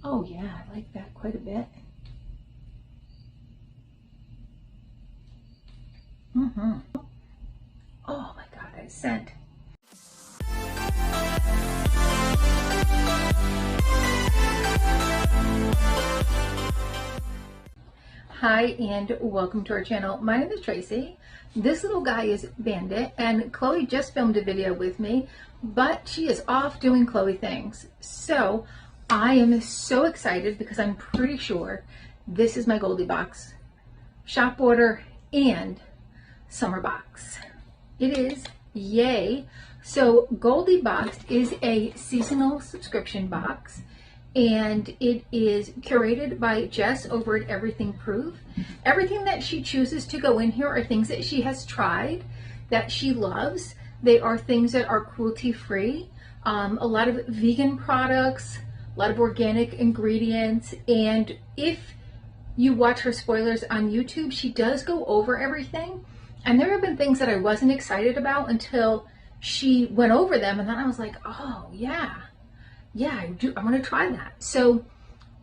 Oh yeah, I like that quite a bit. Oh my God, that scent. Hi and welcome to our channel. My name is Tracy. This little guy is Bandit, and Chloe just filmed a video with me, but she is off doing Chloe things. So I am so excited because I'm pretty sure this is my Goldie Box shop order and summer box. It is, yay. So Goldie Boxed is a seasonal subscription box, and it is curated by Jess over at Everything Proof. Everything that she chooses to go in here are things that she has tried, that she loves. They are things that are cruelty free, a lot of vegan products, a lot of organic ingredients, and if you watch her spoilers on YouTube, she does go over everything. And there have been things that I wasn't excited about until she went over them, and then I was like, oh yeah, I want to try that. So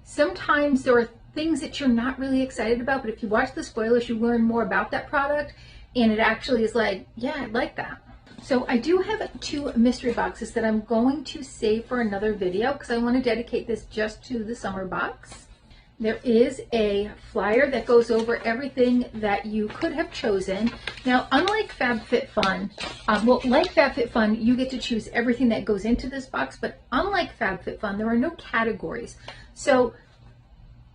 sometimes there are things that you're not really excited about, but if you watch the spoilers, you learn more about that product, and it actually is like, yeah, I like that. So I do have 2 mystery boxes that I'm going to save for another video because I want to dedicate this just to the summer box. There is a flyer that goes over everything that you could have chosen. Now, unlike FabFitFun, like FabFitFun, you get to choose everything that goes into this box, but unlike FabFitFun, there are no categories. So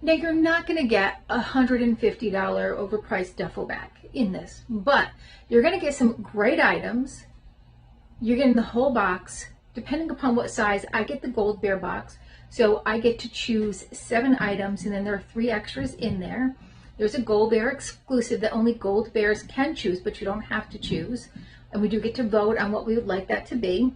now you're not going to get a $150 overpriced duffel bag in this, but you're going to get some great items. You're getting the whole box. Depending upon what size, I get the Gold Bear box. So I get to choose 7 items, and then there are 3 extras in there. There's a Gold Bear exclusive that only Gold Bears can choose, but you don't have to choose. And we do get to vote on what we would like that to be.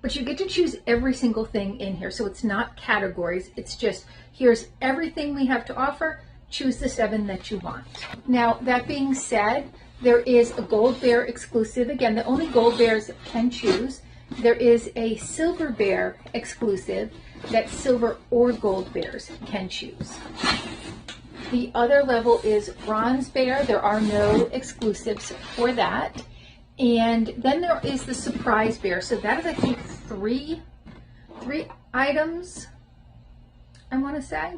But you get to choose every single thing in here. So it's not categories. It's just, here's everything we have to offer. Choose the 7 that you want. Now, that being said, there is a Gold Bear exclusive, again, that only Gold Bears can choose. There is a Silver Bear exclusive that Silver or Gold Bears can choose. The other level is Bronze Bear. There are no exclusives for that. And then there is the Surprise Bear. So that is, I think, three items, I want to say.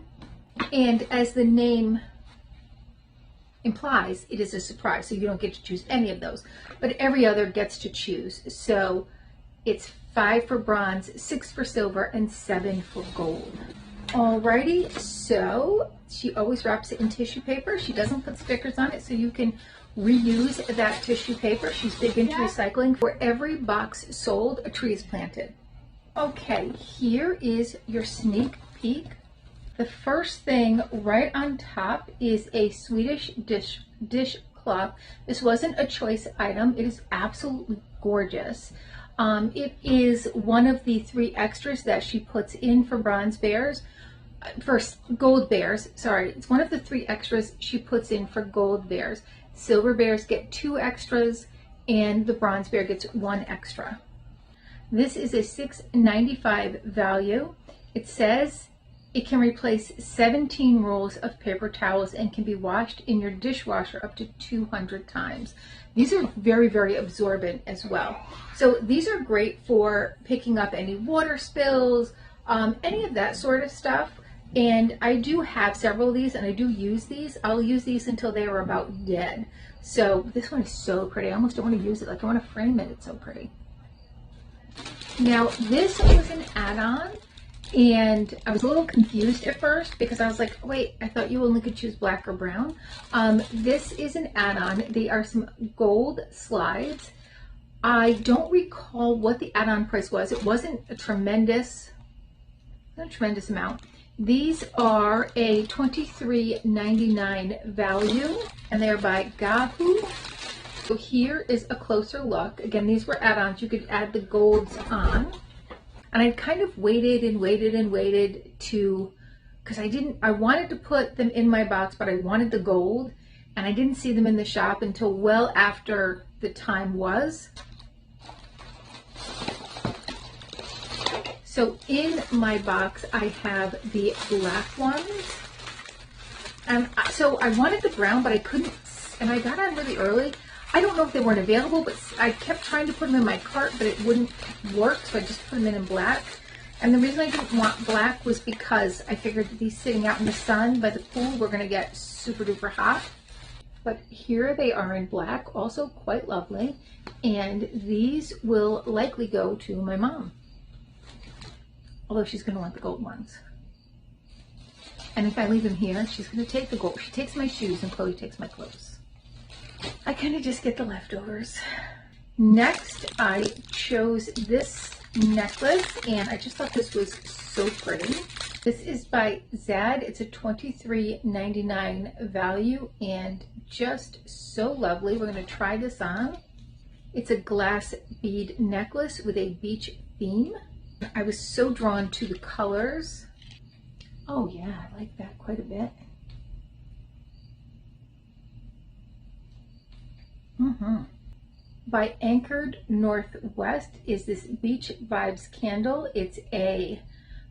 And as the name implies, it is a surprise. So you don't get to choose any of those. But every other gets to choose. So it's 5 for bronze, 6 for silver, and 7 for gold. Alrighty, so she always wraps it in tissue paper. She doesn't put stickers on it, so you can reuse that tissue paper. She's big into recycling. For every box sold, a tree is planted. Okay, here is your sneak peek. The first thing right on top is a Swedish dishcloth. This wasn't a choice item. It is absolutely gorgeous. It is one of the 3 extras that she puts in for Bronze Bears, for Gold Bears, sorry. It's one of the 3 extras she puts in for Gold Bears. Silver Bears get 2 extras, and the Bronze Bear gets 1 extra. This is a $6.95 value. It says it can replace 17 rolls of paper towels and can be washed in your dishwasher up to 200 times. These are very, very absorbent as well. So these are great for picking up any water spills, any of that sort of stuff. And I do have several of these, and I do use these. I'll use these until they are about dead. So this one is so pretty. I almost don't want to use it. Like, I want to frame it. It's so pretty. Now, this was an add-on. And I was a little confused at first because I was like, wait, I thought you only could choose black or brown. This is an add-on. They are some gold slides. I don't recall what the add-on price was. It wasn't a tremendous amount. These are a $23.99 value, and they're by Gahoo. So here is a closer look. Again, these were add-ons. You could add the golds on. And I kind of waited to, because I wanted to put them in my box, but I wanted the gold, and I didn't see them in the shop until well after the time was. So in my box, I have the black ones. So I wanted the brown, but I couldn't, and I got on really early. I don't know if they weren't available, but I kept trying to put them in my cart, but it wouldn't work, so I just put them in black. And the reason I didn't want black was because I figured these sitting out in the sun by the pool were gonna get super duper hot. But here they are in black, also quite lovely. And these will likely go to my mom. Although she's gonna want the gold ones. And if I leave them here, she's gonna take the gold. She takes my shoes and Chloe takes my clothes. I kind of just get the leftovers. Next, I chose this necklace and I just thought this was so pretty. This is by Zad. It's a $23.99 value and just so lovely. We're gonna try this on. It's a glass bead necklace with a beach theme. I was so drawn to the colors. Oh yeah, I like that quite a bit. By Anchored Northwest is this Beach Vibes candle. It's a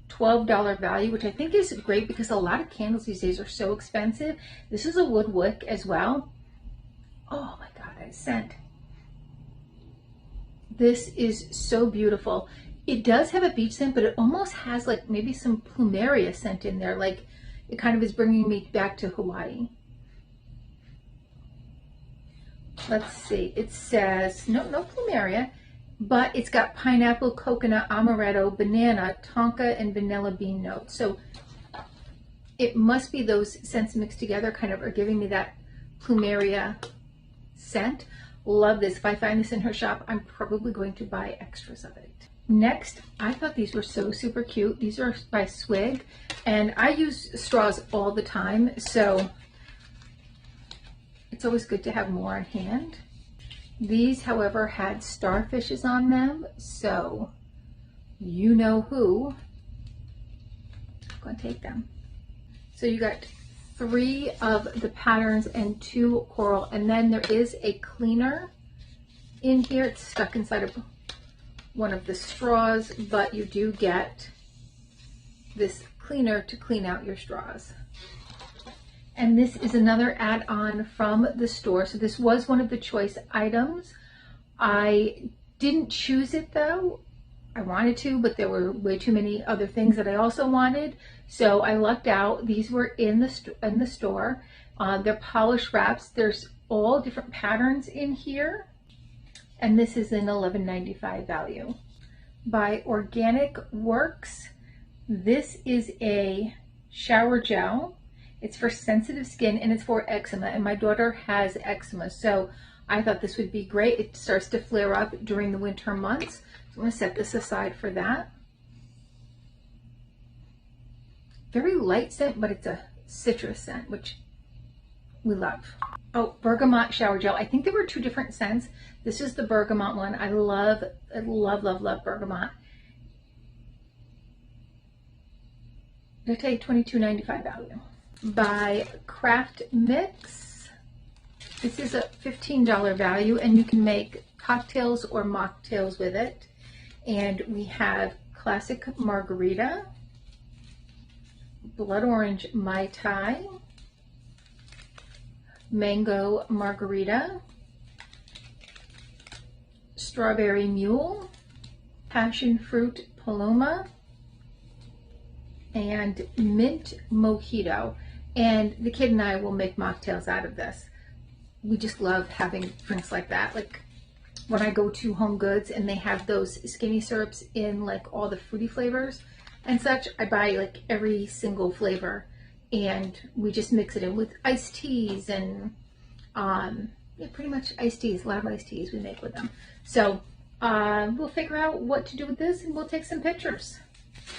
$12 value, which I think is great because a lot of candles these days are so expensive. This is a wood wick as well. Oh my God, that scent. This is so beautiful. It does have a beach scent, but it almost has like maybe some plumeria scent in there. Like it kind of is bringing me back to Hawaii. Let's see, it says, no plumeria, but it's got pineapple, coconut, amaretto, banana, tonka, and vanilla bean notes. So it must be those scents mixed together kind of are giving me that plumeria scent. Love this. If I find this in her shop, I'm probably going to buy extras of it. Next, I thought these were so super cute. These are by Swig, and I use straws all the time, so it's always good to have more on hand. These, however, had starfishes on them, so you know who. I'm going to take them. So you got 3 of the patterns and 2 coral, and then there is a cleaner in here. It's stuck inside of one of the straws, but you do get this cleaner to clean out your straws. And this is another add-on from the store. So this was one of the choice items. I didn't choose it though. I wanted to, but there were way too many other things that I also wanted. So I lucked out. These were in the store. They're polish wraps. There's all different patterns in here. And this is an $11.95 value. By Organic Works, this is a shower gel. It's for sensitive skin and it's for eczema, and my daughter has eczema, so I thought this would be great. It starts to flare up during the winter months, so I'm going to set this aside for that. Very light scent, but it's a citrus scent, which we love. Oh, bergamot shower gel. I think there were 2 different scents. This is the bergamot one. I love bergamot. Did I tell you $22.95 value? By Craft Mix, this is a $15 value, and you can make cocktails or mocktails with it. And we have classic margarita, blood orange Mai Tai, mango margarita, strawberry mule, passion fruit paloma, and mint mojito. And the kid and I will make mocktails out of this. We just love having drinks like that. Like when I go to Home Goods and they have those skinny syrups in like all the fruity flavors and such, I buy like every single flavor and we just mix it in with iced teas and yeah, pretty much iced teas, a lot of iced teas we make with them. So we'll figure out what to do with this and we'll take some pictures.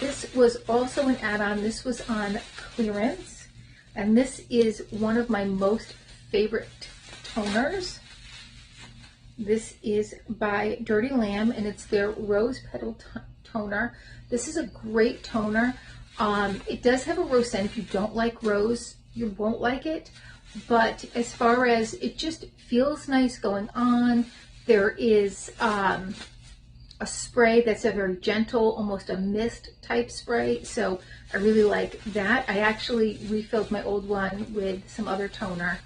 This was also an add-on. This was on clearance. And this is one of my most favorite toners. This is by Dirty Lamb, and it's their Rose Petal Toner. This is a great toner. It does have a rose scent. If you don't like rose, you won't like it. But as far as it just feels nice going on, there is a a spray that's a very gentle, almost a mist type spray. So I really like that. I actually refilled my old one with some other toner.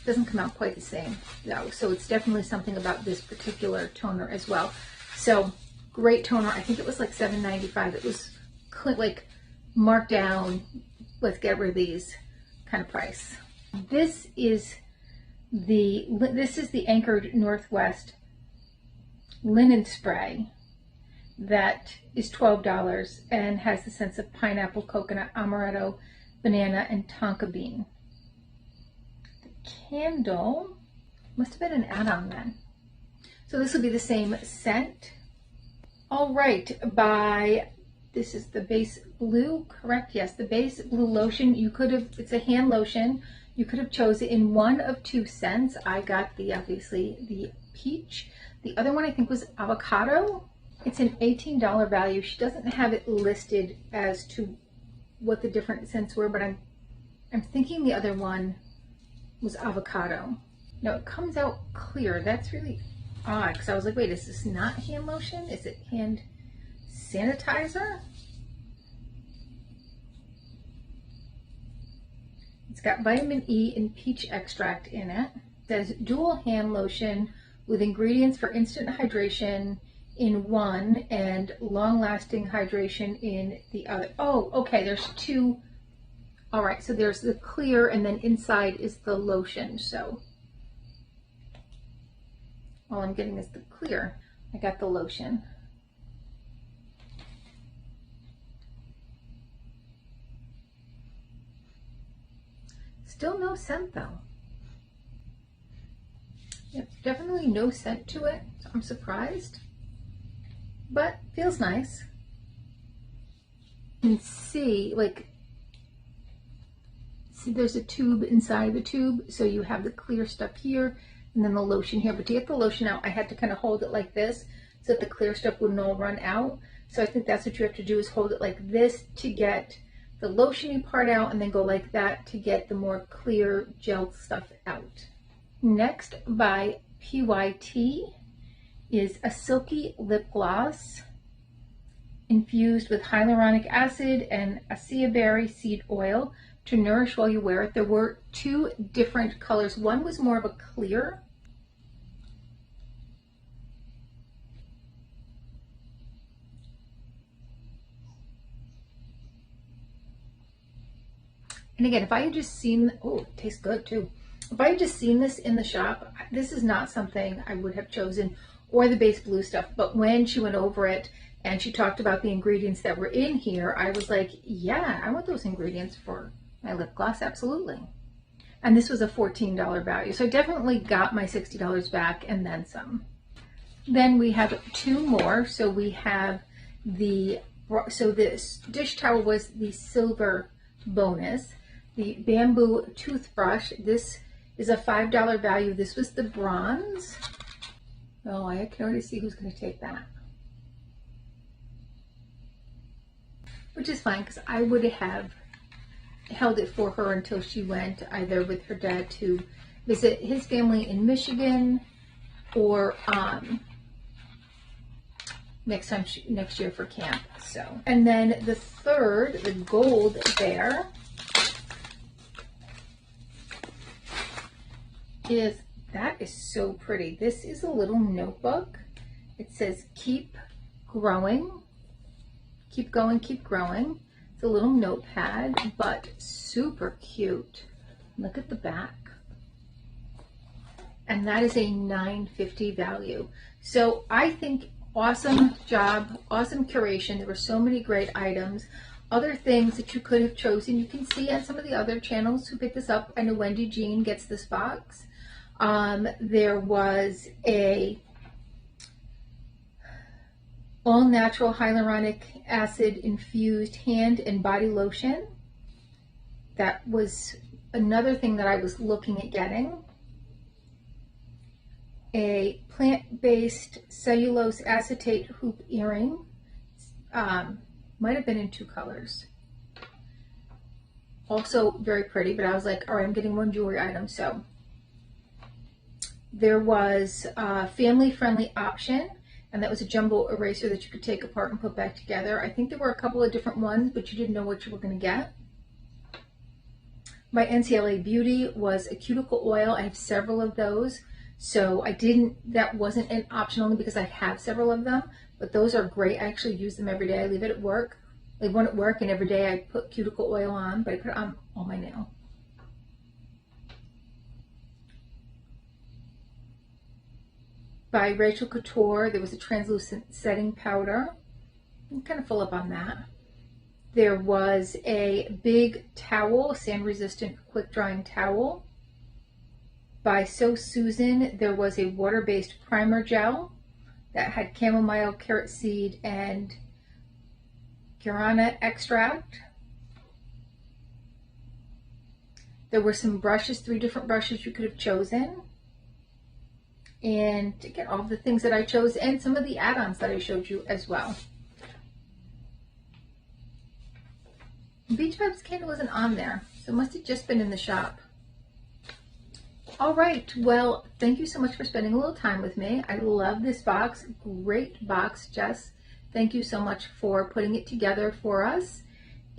Doesn't come out quite the same though. So it's definitely something about this particular toner as well. So great toner. I think it was like $7.95. It was like marked down, let's get rid of these kind of price. This is the Anchored Northwest linen spray that is $12 and has the scents of pineapple, coconut, amaretto, banana, and tonka bean. The candle must have been an add-on then. So this will be the same scent. All right, this is the base blue, correct? Yes, the base blue lotion. It's a hand lotion. You could have chosen in one of two scents. I got obviously the peach. The other one I think was avocado. It's an $18 value. She doesn't have it listed as to what the different scents were, but I'm thinking the other one was avocado. No, it comes out clear. That's really odd because I was like, wait, is this not hand lotion? Is it hand sanitizer? It's got vitamin E and peach extract in it. It says dual hand lotion with ingredients for instant hydration in one and long-lasting hydration in the other. Oh, okay, there's two. All right, so there's the clear and then inside is the lotion. So all I'm getting is the clear. I got the lotion. Still no scent though. Yep, definitely no scent to it. So I'm surprised, but feels nice. You can see, there's a tube inside the tube, so you have the clear stuff here and then the lotion here. But to get the lotion out, I had to kind of hold it like this so that the clear stuff wouldn't all run out. So I think that's what you have to do, is hold it like this to get the lotiony part out, and then go like that to get the more clear gel stuff out. Next, by PYT, is a silky lip gloss infused with hyaluronic acid and acai berry seed oil to nourish while you wear it. There were two different colors. One was more of a clear. And again, if I had just seen, oh, it tastes good too. If I had just seen this in the shop, this is not something I would have chosen, or the base blue stuff. But when she went over it and she talked about the ingredients that were in here, I was like, yeah, I want those ingredients for my lip gloss, absolutely. And this was a $14 value. So I definitely got my $60 back and then some. Then we have two more. So we have this dish towel was the silver bonus. The bamboo toothbrush, this is a $5 value. This was the bronze. Oh, I can already see who's going to take that. Which is fine, because I would have held it for her until she went either with her dad to visit his family in Michigan, or next year for camp. So, and then the third, the gold bear, that is so pretty. This is a little notebook. It says keep growing, keep going, keep growing. It's a little notepad, but super cute. Look at the back. And that is a $9.50 value. So I think awesome job, awesome curation. There were so many great items. Other things that you could have chosen, you can see on some of the other channels who picked this up. I know Wendy Jean gets this box. There was a all natural hyaluronic acid infused hand and body lotion. That was another thing that I was looking at getting. A plant-based cellulose acetate hoop earring. Might have been in two colors. Also very pretty, but I was like, all right, I'm getting one jewelry item. So there was a family-friendly option, And that was a jumbo eraser that you could take apart and put back together. I think there were a couple of different ones, but you didn't know what you were going to get. My NCLA Beauty was a cuticle oil. I have several of those. So that wasn't an option only because I have several of them, but those are great. I actually use them every day. I leave it at work. I leave one at work, and every day I put cuticle oil on, but I put it on all my nail. By Rachel Couture, there was a translucent setting powder. I'm kind of full up on that. There was a big towel, sand resistant quick drying towel. By So Susan, there was a water-based primer gel that had chamomile, carrot seed, and guarana extract. There were some brushes, 3 different brushes you could have chosen. And again, all the things that I chose and some of the add-ons that I showed you as well. Beach Vibes candle wasn't on there, so it must have just been in the shop. All right, well, thank you so much for spending a little time with me. I love this box. Great box, Jess. Thank you so much for putting it together for us.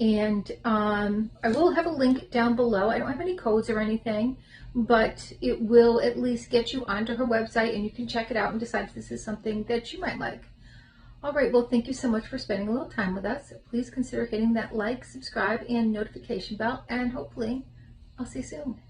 And I will have a link down below. I don't have any codes or anything, but it will at least get you onto her website, and you can check it out and decide if this is something that you might like. All right, well, thank you so much for spending a little time with us. Please consider hitting that like, subscribe, and notification bell, and hopefully I'll see you soon.